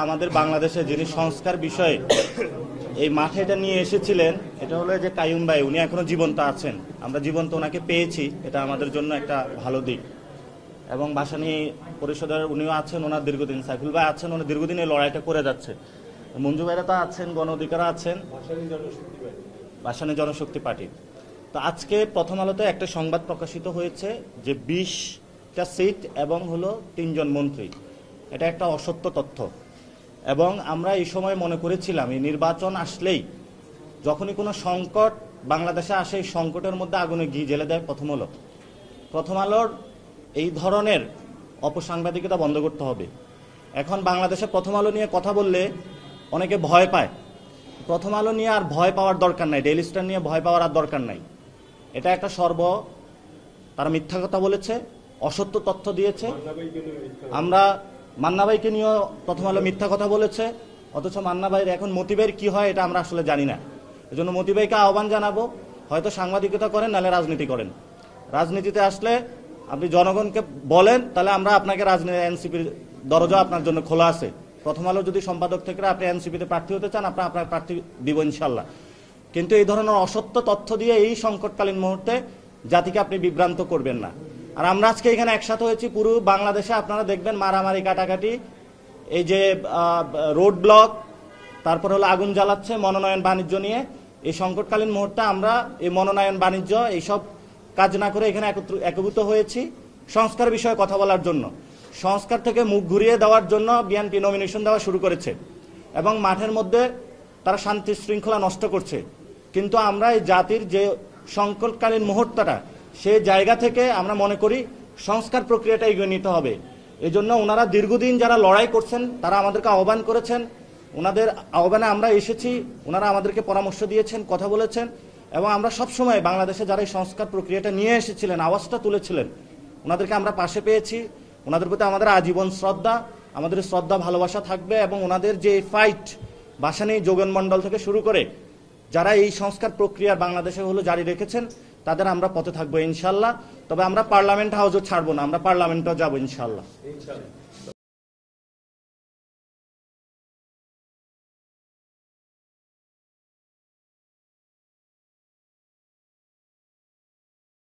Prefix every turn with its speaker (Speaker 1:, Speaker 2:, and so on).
Speaker 1: আমাদের বাংলাদেশে যিনি সংস্কার বিষয়ে এই মাঠে এটা নিয়ে এসেছিলেন, এটা হলো যে কাইয়ুম ভাই। উনি এখনো জীবন্ত আছেন, আমরা জীবন্ত ওনাকে পেয়েছি, এটা আমাদের জন্য একটা ভালো দিক। এবং ভাসানী পরিষদের উনিও আছেন, ওনার দীর্ঘদিন, সাইফুল ভাই আছেন, ওনার দীর্ঘদিন এই লড়াইটা করে যাচ্ছে। মঞ্জু ভাইরা তো আছেন, গণ অধিকারা আছেন, ভাসানী জনশক্তি পার্টি। তো আজকে প্রথম আলোতে একটা সংবাদ প্রকাশিত হয়েছে যে 20টা সিট এবং হলো 3 জন মন্ত্রী। এটা একটা অসত্য তথ্য। এবং আমরা এই সময় মনে করেছিলাম এই নির্বাচন আসলেই যখনই কোনো সংকট বাংলাদেশে আসে, এই সংকটের মধ্যে আগুনে ঘি জ্বেলে দেয় প্রথম আলোর এই ধরনের অপসাংবাদিকতা বন্ধ করতে হবে। এখন বাংলাদেশে প্রথম আলো নিয়ে কথা বললে অনেকে ভয় পায়। প্রথম আলো নিয়ে আর ভয় পাওয়ার দরকার নাই, ডেইলি স্টার নিয়ে ভয় পাওয়ার আর দরকার নাই। এটা একটা তারা মিথ্যা কথা বলেছে, অসত্য তথ্য দিয়েছে। আমরা মান্না ভাইকে নিয়েও প্রথম আলো মিথ্যা কথা বলেছে, অথচ মান্না ভাইয়ের এখন মতি ভাইয়ের কি হয় এটা আমরা আসলে জানি না। এজন্য মতি ভাইকে আহ্বান জানাবো, হয়তো সাংবাদিকতা করেন, নাহলে রাজনীতি করেন। রাজনীতিতে আসলে আপনি জনগণকে বলেন, তাহলে আমরা আপনাকে রাজনীতি এনসিপির দরজা আপনার জন্য খোলা আছে। প্রথম আলো যদি সম্পাদক থেকে আপনি এনসিপিতে প্রার্থী হতে চান, আপনার প্রার্থী দিব ইনশাল্লাহ। কিন্তু এই ধরনের অসত্য তথ্য দিয়ে এই সংকটকালীন মুহূর্তে জাতিকে আপনি বিভ্রান্ত করবেন না। আর আমরা আজকে এখানে একসাথে হয়েছি, পুরো বাংলাদেশে আপনারা দেখবেন মারামারি কাটাকাটি, এই যে রোড ব্লক, তারপর হলো আগুন জ্বালাচ্ছে মনোনয়ন বাণিজ্য নিয়ে। এই সংকটকালীন মুহূর্তে আমরা এই মনোনয়ন বাণিজ্য এইসব কাজ না করে এখানে একীভূত হয়েছি সংস্কার বিষয়ে কথা বলার জন্য। সংস্কার থেকে মুখ ঘুরিয়ে দেওয়ার জন্য বিএনপি নমিনেশন দেওয়া শুরু করেছে এবং মাঠের মধ্যে তারা শান্তি শৃঙ্খলা নষ্ট করছে। কিন্তু আমরা এই জাতির যে সংকটকালীন মুহূর্তটা, সেই জায়গা থেকে আমরা মনে করি সংস্কার প্রক্রিয়াটা এগিয়ে নিতে হবে। এই জন্য ওনারা দীর্ঘদিন যারা লড়াই করছেন তারা আমাদেরকে আহ্বান করেছেন, ওনাদের আহ্বানে আমরা এসেছি, ওনারা আমাদেরকে পরামর্শ দিয়েছেন, কথা বলেছেন। এবং আমরা সবসময় বাংলাদেশে যারা এই সংস্কার প্রক্রিয়াটা নিয়ে এসেছিলেন, আওয়াজটা তুলেছিলেন, ওনাদেরকে আমরা পাশে পেয়েছি। ওনাদের প্রতি আমাদের আজীবন শ্রদ্ধা, আমাদের শ্রদ্ধা ভালোবাসা থাকবে। এবং ওনাদের যে ফাইট, ভাসানী যোগেন মণ্ডল থেকে শুরু করে যারা এই সংস্কার প্রক্রিয়া বাংলাদেশে হলো জারি রেখেছেন, তাদের আমরা পথে থাকবো ইনশাল্লাহ। তবে আমরা পার্লামেন্ট হাউসও ছাড়বো না, আমরা পার্লামেন্টও যাবো ইনশাল্লাহ।